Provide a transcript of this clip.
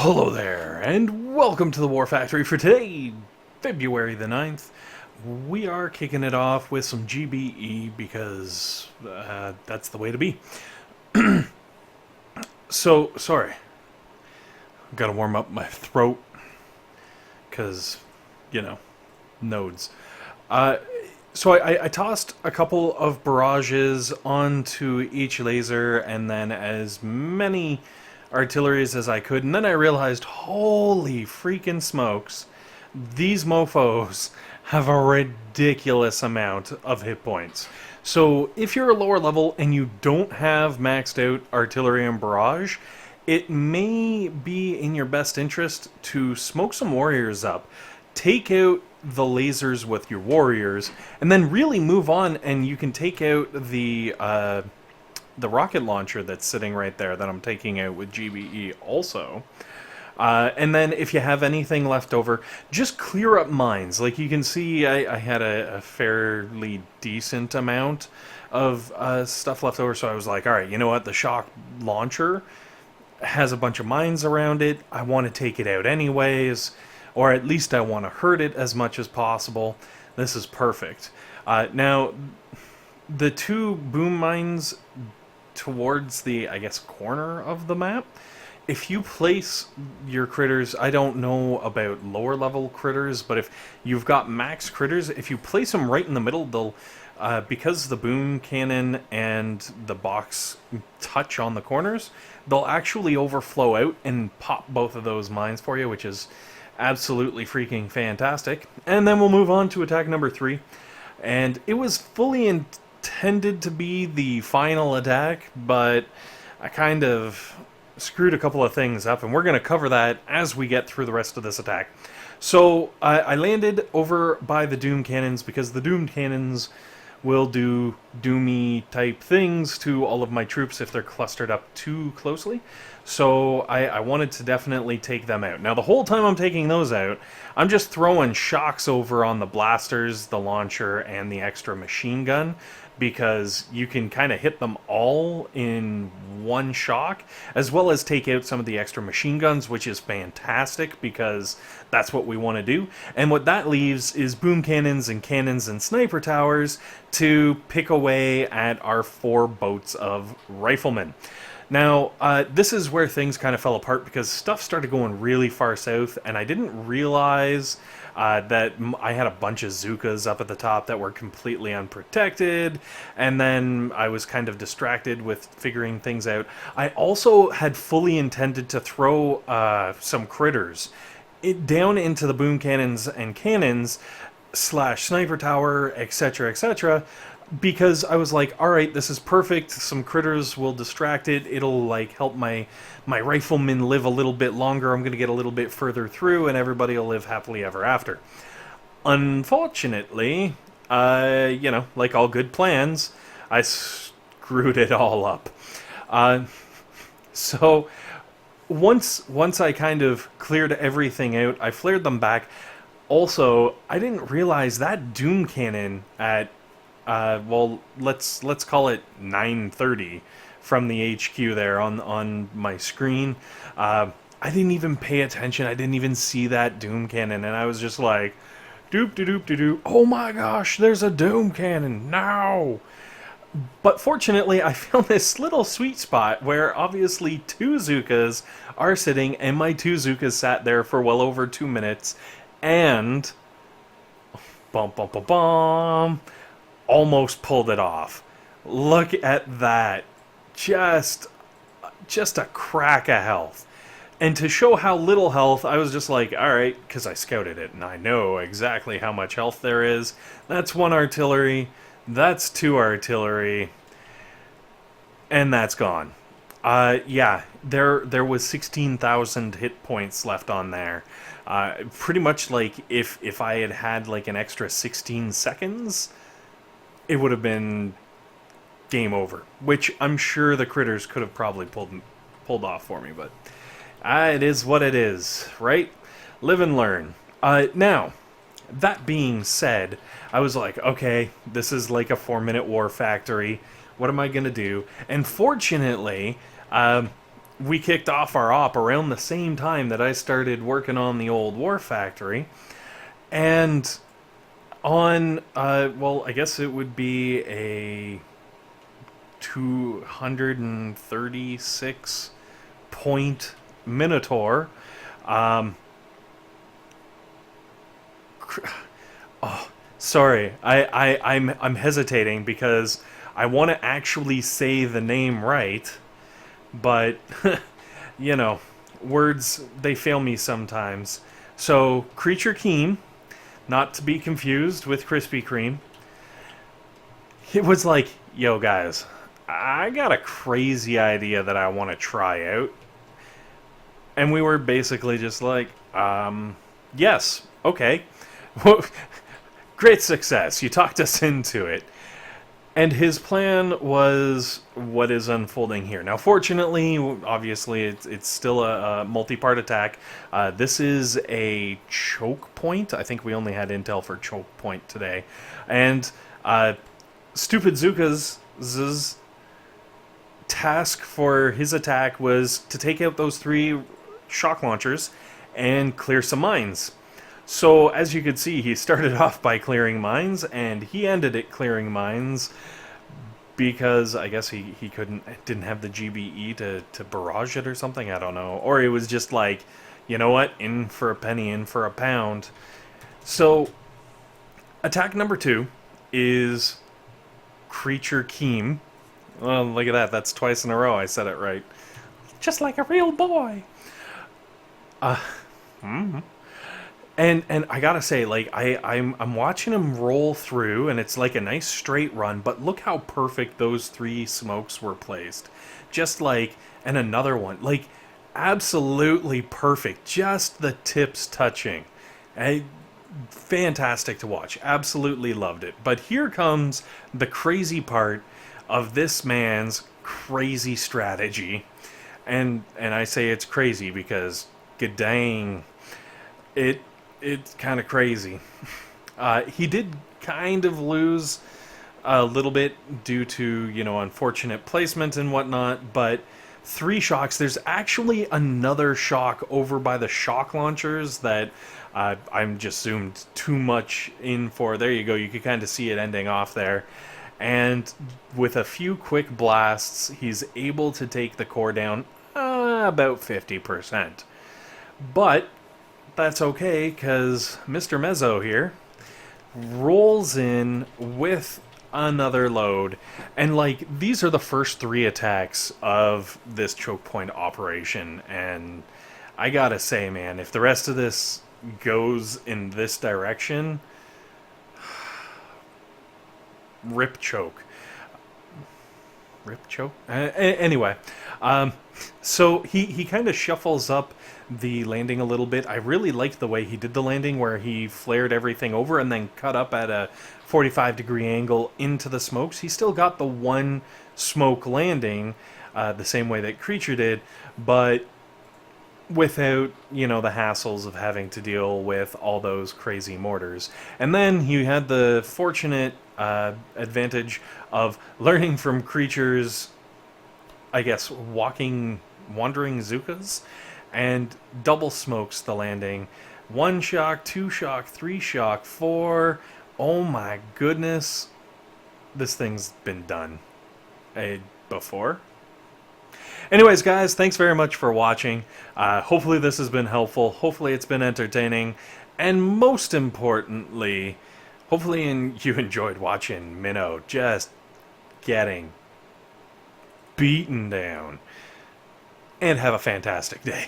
Hello there, and welcome to the War Factory for today, February the 9th. We are kicking it off with some GBE because that's the way to be. So, sorry. Gotta warm up my throat because, nodes. So I tossed a couple of barrages onto each laser and then as many artilleries as I could, and then I realized, holy freaking smokes, these mofos have a ridiculous amount of hit points. So if you're a lower level and you don't have maxed out artillery and barrage, it may be in your best interest to smoke some warriors up, take out the lasers with your warriors, and then really move on, and you can take out the rocket launcher that's sitting right there that I'm taking out with GBE also. And then if you have anything left over, just clear up mines. Like you can see, I had a fairly decent amount of stuff left over, so I was like, all right, you know what? The shock launcher has a bunch of mines around it. I want to take it out anyways, or at least I want to hurt it as much as possible. This is perfect. Now, the two boom mines towards the, I guess, corner of the map, if you place your critters, I don't know about lower level critters, but if you've got max critters, if you place them right in the middle, they'll, because the boom cannon and the box touch on the corners, they'll actually overflow out and pop both of those mines for you, which is absolutely freaking fantastic. And then we'll move on to attack number 3. And it was fully intended to be the final attack, but I kind of screwed a couple of things up, and we're going to cover that as we get through the rest of this attack. So I landed over by the Doom Cannons because the Doom Cannons will do doomy type things to all of my troops if they're clustered up too closely. So I wanted to definitely take them out. Now the whole time I'm taking those out, I'm just throwing shocks over on the blasters, the launcher, and the extra machine gun, because you can kind of hit them all in one shock, as well as take out some of the extra machine guns, which is fantastic because that's what we want to do. And what that leaves is boom cannons and sniper towers to pick away at our 4 boats of riflemen. Now, this is where things kind of fell apart because stuff started going really far south, and I didn't realize that I had a bunch of zookas up at the top that were completely unprotected, and then I was kind of distracted with figuring things out. I also had fully intended to throw some critters down into the boom cannons and cannons / sniper tower, etc., because I was like, all right, this is perfect. Some critters will distract it. It'll like help my riflemen live a little bit longer. I'm going to get a little bit further through, and everybody will live happily ever after. Unfortunately, like all good plans, I screwed it all up. So once I kind of cleared everything out, I flared them back. Also, I didn't realize that Doom Cannon at let's call it 9:30 from the HQ there on my screen. I didn't even pay attention. I didn't even see that Doom Cannon, and I was just like, doop de doop de doo. Oh my gosh, there's a Doom Cannon now! But fortunately, I found this little sweet spot where obviously 2 zookas are sitting, and my 2 zookas sat there for well over 2 minutes, and bum bum bum bum. Almost pulled it off. Look at that. Just a crack of health. And to show how little health, I was just like, alright, because I scouted it, and I know exactly how much health there is. That's 1 artillery, that's 2 artillery, and that's gone. Yeah, there was 16,000 hit points left on there. Pretty much like if I had like an extra 16 seconds, it would have been game over, which I'm sure the critters could have probably pulled off for me, but it is what it is, right? Live and learn. Now, that being said, I was like, okay, this is like a 4-minute war factory. What am I going to do? And fortunately, we kicked off our op around the same time that I started working on the old war factory. And on, well, I guess it would be a 236 point Minotaur. Oh, sorry. I'm hesitating because I want to actually say the name right, but you know, words, they fail me sometimes. So, Creature Keen, not to be confused with Krispy Kreme. It was like, yo guys, I got a crazy idea that I want to try out. And we were basically just like, yes, okay. Great success. You talked us into it. And his plan was what is unfolding here. Now, fortunately, obviously, it's still a multi-part attack. This is a choke point. I think we only had intel for choke point today. And Stupid Zookas' task for his attack was to take out those 3 shock launchers and clear some mines. So, as you could see, he started off by clearing mines, and he ended it clearing mines because I guess he didn't have the GBE to barrage it or something, I don't know. Or it was just like, you know what, in for a penny, in for a pound. So, attack number 2 is Creature Keen. Well, look at that, that's twice in a row I said it right. Just like a real boy. And I gotta say, like, I'm watching him roll through, and it's like a nice straight run, but look how perfect those 3 smokes were placed. Just like, and another one, like, absolutely perfect, just the tips touching. Fantastic to watch, absolutely loved it. But here comes the crazy part of this man's crazy strategy. And I say it's crazy because, good dang, it's kind of crazy. He did kind of lose a little bit due to, you know, unfortunate placement and whatnot, but 3 shocks. There's actually another shock over by the shock launchers that I'm just zoomed too much in for. There you go. You could kind of see it ending off there. And with a few quick blasts, he's able to take the core down about 50%. But that's okay, because Mr. Mezzo here rolls in with another load. And, like, these are the first 3 attacks of this choke point operation. And I gotta say, man, if the rest of this goes in this direction, rip choke. Rip choke? Anyway, so he kind of shuffles up the landing a little bit. I really liked the way he did the landing, where he flared everything over and then cut up at a 45-degree angle into the smokes. He still got the 1 smoke landing the same way that Creature did, but without, you know, the hassles of having to deal with all those crazy mortars. And then he had the fortunate advantage of learning from Creature's, I guess, wandering zookas, and double smokes the landing. 1 shock, 2 shock, 3 shock, 4. Oh my goodness. This thing's been done before. Anyways, guys, thanks very much for watching. Hopefully this has been helpful. Hopefully it's been entertaining. And most importantly, hopefully you enjoyed watching Minnow just getting beaten down. And have a fantastic day.